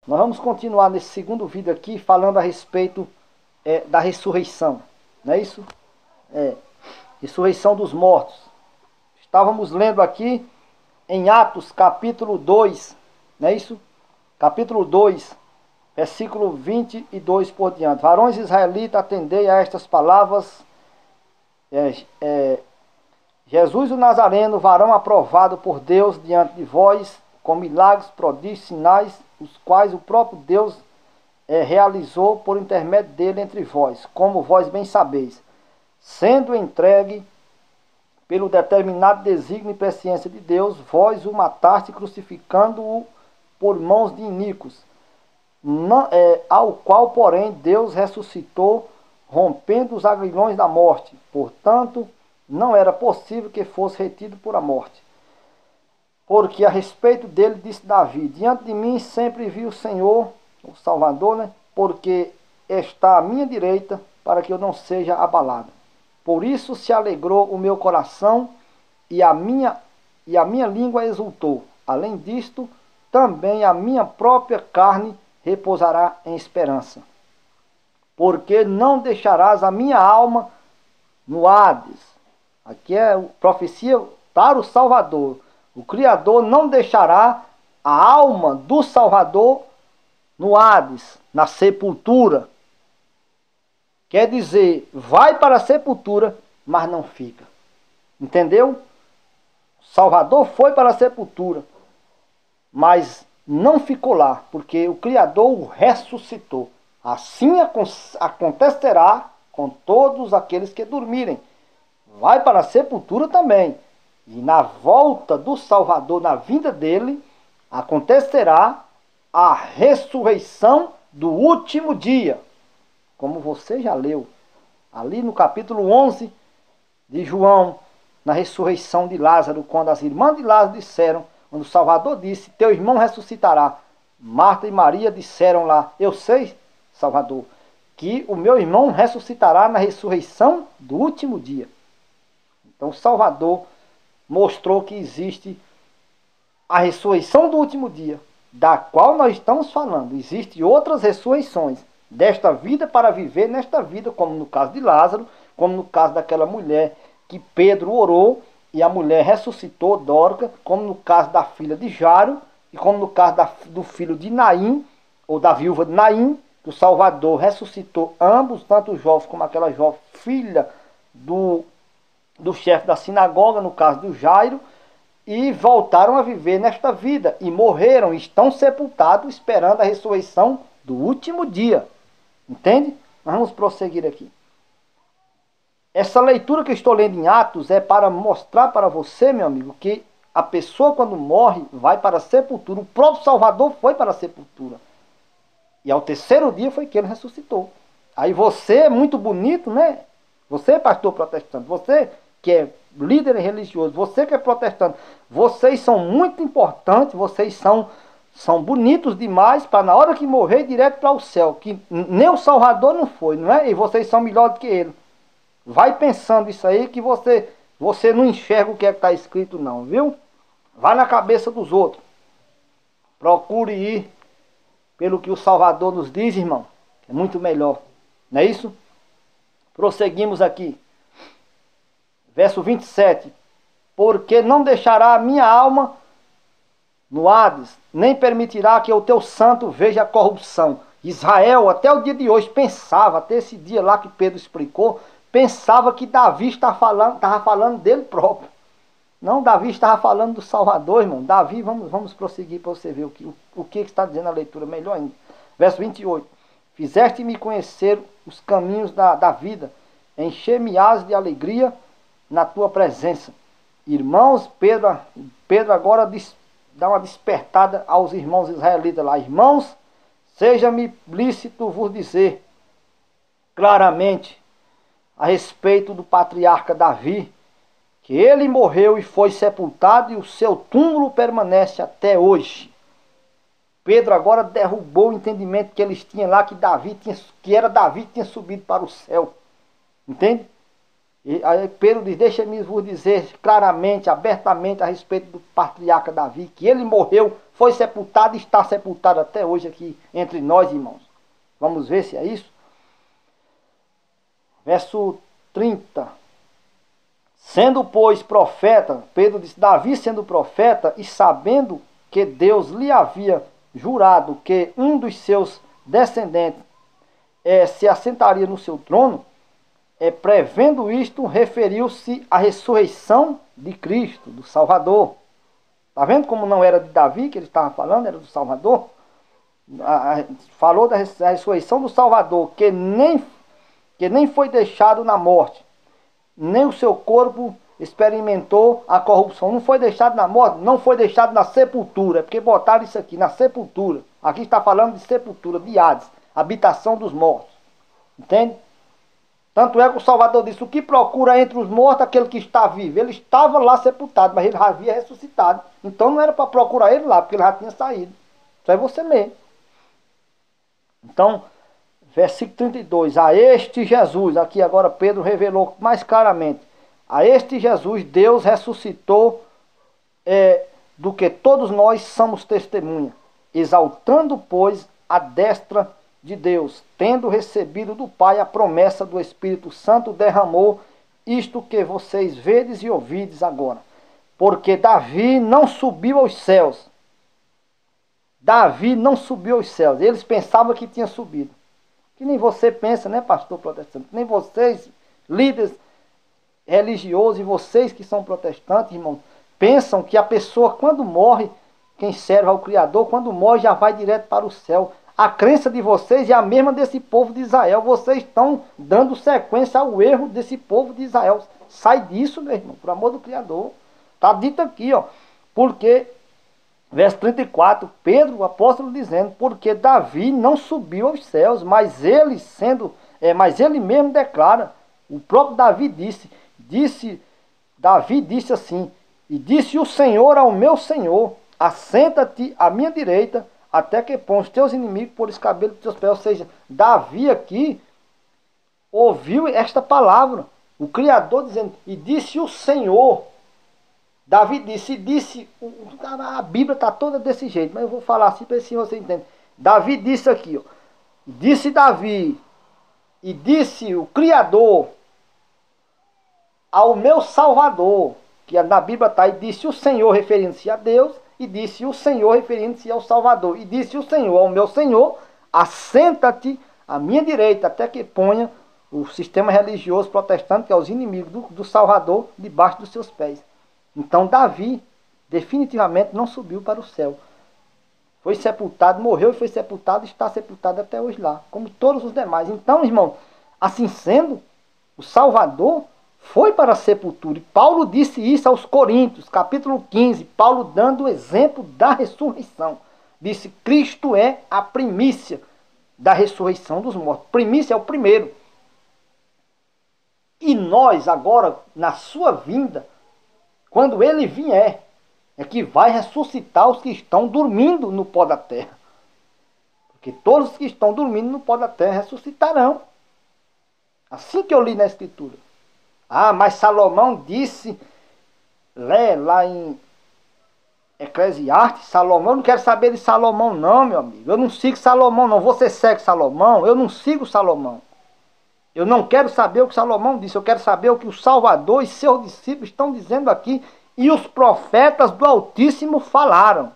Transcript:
Nós vamos continuar nesse segundo vídeo aqui falando a respeito da ressurreição. Não é isso? Ressurreição dos mortos. Estávamos lendo aqui em Atos capítulo 2, não é isso? Capítulo 2, versículo 22 por diante. Varões israelitas, atendei a estas palavras. Jesus o Nazareno, varão aprovado por Deus diante de vós, com milagres, prodígios, sinais, os quais o próprio Deus realizou por intermédio dele entre vós, como vós bem sabeis, sendo entregue pelo determinado desígnio e presciência de Deus, vós o mataste, crucificando-o por mãos de iníquos, ao qual, porém, Deus ressuscitou, rompendo os aguilhões da morte. Portanto, não era possível que fosse retido por a morte. Porque a respeito dele disse Davi: diante de mim sempre vi o Senhor, o Salvador, né? Porque está à minha direita, para que eu não seja abalado. Por isso se alegrou o meu coração e a minha língua exultou. Além disto, também a minha própria carne repousará em esperança. Porque não deixarás a minha alma no Hades. Aqui é profecia para o Salvador. O Criador não deixará a alma do Salvador no Hades, na sepultura. Quer dizer, vai para a sepultura, mas não fica. Entendeu? O Salvador foi para a sepultura, mas não ficou lá, porque o Criador o ressuscitou. Assim acontecerá com todos aqueles que dormirem. Vai para a sepultura também. E na volta do Salvador, na vinda dele, acontecerá a ressurreição do último dia. Como você já leu, ali no capítulo 11 de João, na ressurreição de Lázaro, quando as irmãs de Lázaro disseram, quando o Salvador disse: teu irmão ressuscitará. Marta e Maria disseram lá: eu sei, Salvador, que o meu irmão ressuscitará na ressurreição do último dia. Então o Salvador mostrou que existe a ressurreição do último dia, da qual nós estamos falando. Existem outras ressurreições desta vida para viver nesta vida, como no caso de Lázaro, como no caso daquela mulher que Pedro orou e a mulher ressuscitou, Dorca, como no caso da filha de Jairo e como no caso do filho de Naim, ou da viúva de Naim, que o Salvador ressuscitou ambos, tanto o jovem como aquela jovem filha do chefe da sinagoga, no caso do Jairo, e voltaram a viver nesta vida e morreram, estão sepultados esperando a ressurreição do último dia. Entende? Nós vamos prosseguir aqui. Essa leitura que eu estou lendo em Atos é para mostrar para você, meu amigo, que a pessoa quando morre vai para a sepultura. O próprio Salvador foi para a sepultura. E ao terceiro dia foi que ele ressuscitou. Aí você é muito bonito, né? Você é pastor protestante, você que é líder religioso, você que é protestante, vocês são muito importantes, vocês são bonitos demais para na hora que morrer ir direto para o céu, que nem o Salvador não foi, não é? E vocês são melhores do que ele. Vai pensando isso aí que você não enxerga o que é que está escrito não, viu? Vai na cabeça dos outros. Procure ir pelo que o Salvador nos diz, irmão. É muito melhor. Não é isso? Prosseguimos aqui. Verso 27. Porque não deixará a minha alma no Hades, nem permitirá que o teu santo veja a corrupção. Israel, até o dia de hoje, pensava, até esse dia lá que Pedro explicou, pensava que Davi estava falando dele próprio. Não, Davi estava falando do Salvador, irmão. Davi, vamos prosseguir para você ver o que está dizendo a leitura, melhor ainda. Verso 28. Fizeste-me conhecer os caminhos da vida, encher-me-ás de alegria na tua presença. Irmãos, Pedro agora dá uma despertada aos irmãos israelitas lá. Irmãos, seja-me lícito vos dizer claramente a respeito do patriarca Davi, que ele morreu e foi sepultado e o seu túmulo permanece até hoje. Pedro agora derrubou o entendimento que eles tinham lá, que era Davi que tinha subido para o céu. Entende? E aí Pedro diz, deixa-me vos dizer claramente, abertamente a respeito do patriarca Davi, que ele morreu, foi sepultado e está sepultado até hoje aqui entre nós, irmãos. Vamos ver se é isso? Verso 30. Sendo, pois, profeta, Pedro diz, Davi sendo profeta e sabendo que Deus lhe havia jurado que um dos seus descendentes se assentaria no seu trono, prevendo isto, referiu-se à ressurreição de Cristo, do Salvador. Está vendo como não era de Davi que ele estava falando, era do Salvador? Falou da ressurreição do Salvador, que nem foi deixado na morte, nem o seu corpo experimentou a corrupção. Não foi deixado na morte, não foi deixado na sepultura, porque botaram isso aqui, na sepultura. Aqui está falando de sepultura, de Hades, habitação dos mortos. Entende? Tanto é que o Salvador disse, o que procura entre os mortos aquele que está vivo? Ele estava lá sepultado, mas ele já havia ressuscitado. Então não era para procurar ele lá, porque ele já tinha saído. Só é você ler. Então, versículo 32, a este Jesus, aqui agora Pedro revelou mais claramente, a este Jesus Deus ressuscitou do que todos nós somos testemunha, exaltando, pois, a destra de Deus, tendo recebido do Pai a promessa do Espírito Santo, derramou isto que vocês vedes e ouvides agora. Porque Davi não subiu aos céus. Davi não subiu aos céus. Eles pensavam que tinha subido. Que nem você pensa, né, pastor protestante? Nem vocês, líderes religiosos, e vocês que são protestantes, irmão, pensam que a pessoa, quando morre, quem serve ao Criador, quando morre, já vai direto para o céu. A crença de vocês é a mesma desse povo de Israel. Vocês estão dando sequência ao erro desse povo de Israel. Sai disso, meu irmão, por amor do Criador. Está dito aqui, ó. Porque, verso 34, Pedro, o apóstolo, dizendo, porque Davi não subiu aos céus, mas ele mesmo declara, o próprio Davi Davi disse assim, e disse o Senhor ao meu Senhor, assenta-te à minha direita, até que põe os teus inimigos por escabelo dos teus pés. Ou seja, Davi aqui ouviu esta palavra, o Criador dizendo, e disse o Senhor. Davi disse, a Bíblia está toda desse jeito, mas eu vou falar assim para ver se você entende. Davi disse aqui, ó, disse Davi, e disse o Criador ao meu Salvador, que na Bíblia está, e disse o Senhor, referindo-se a Deus, e disse o Senhor, referindo-se ao Salvador, e disse o Senhor ao meu Senhor, assenta-te à minha direita, até que ponha o sistema religioso protestante, que é os inimigos do Salvador, debaixo dos seus pés. Então Davi definitivamente não subiu para o céu. Foi sepultado, morreu e foi sepultado, está sepultado até hoje lá, como todos os demais. Então, irmão, assim sendo, o Salvador foi para a sepultura. E Paulo disse isso aos Coríntios, capítulo 15, Paulo dando o exemplo da ressurreição. Disse, Cristo é a primícia da ressurreição dos mortos. Primícia é o primeiro. E nós agora, na sua vinda, quando ele vier, é que vai ressuscitar os que estão dormindo no pó da terra. Porque todos os que estão dormindo no pó da terra ressuscitarão. Assim que eu li na Escritura. Ah, mas Salomão disse, lá em Eclesiastes, Salomão, eu não quero saber de Salomão não, meu amigo. Eu não sigo Salomão não. Você segue Salomão? Eu não sigo Salomão. Eu não quero saber o que Salomão disse. Eu quero saber o que o Salvador e seus discípulos estão dizendo aqui. E os profetas do Altíssimo falaram.